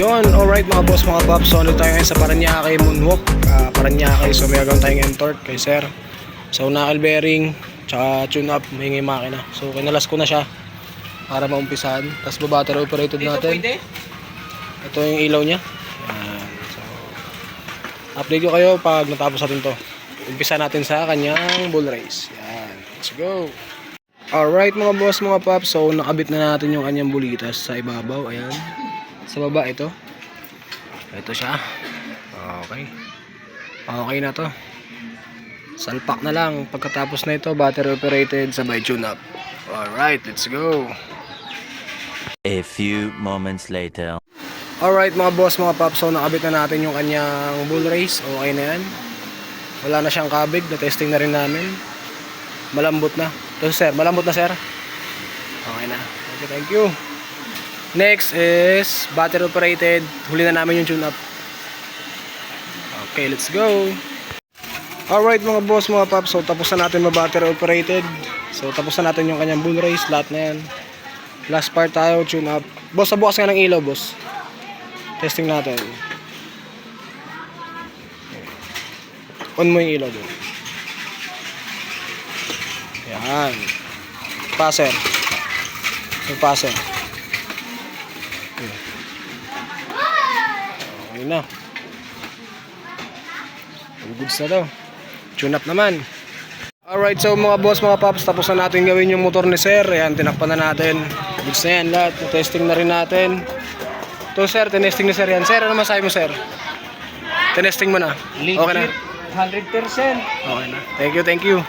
Yun, alright mga boss, mga paps. So, ano tayo ngayon sa Paranaque Moonwalk. Paranaque, so may gagawin tayong entort kay sir. So, knuckle bearing, tsaka tune up, may makina. So, kinalas ko na siya para maumpisahan. Tapos, battery operated natin. Ito yung ilaw niya. Yan. So, update ko kayo pag natapos natin to. Umpisa natin sa kanyang bull race. Yan, let's go. Alright mga boss, mga paps. So, nakabit na natin yung kanyang bulitas sa ibabaw. Ayan. Sa baba ito. Ito siya. Okay. Okay na to. Salpak na lang. Pagkatapos na ito, battery operated, sabay tune up. Alright, let's go. A few moments later. Alright mga boss, mga paps. So, nakabit na natin yung kanyang bull race. Okay na yan. Wala na siyang kabig. Na-testing na rin namin. Malambot na. Ito sir, malambot na sir. Okay na. Okay, thank you. Next is battery operated. Huli na namin yung tune up. Okay, let's go. Alright mga boss, mga paps. So tapos na natin ma-battery operated. So tapos na natin yung kanyang bull race. Lahat na yan. Last part tayo, tune up. Boss, sabukas nga ng ilaw boss. Testing natin. On mo yung ilaw doon. Yan. Passer. Yung passer. Okay na. Goods na to. Tune up naman. Alright, so mga boss, mga paps, tapos na natin gawin yung motor ni sir. Ayan, tinakpan na natin. Goods na yan lahat. Testing na rin natin. Ito sir, tinesting ni sir yan. Sir, ano masabi mo sir? Tinesting mo na. Okay na. 100%. Okay na. Thank you, thank you.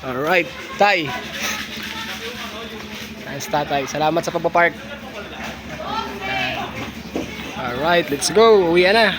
Alright, Tay. Nice tatay. Salamat sa pagpapark. Alright, let's go. Uwi na.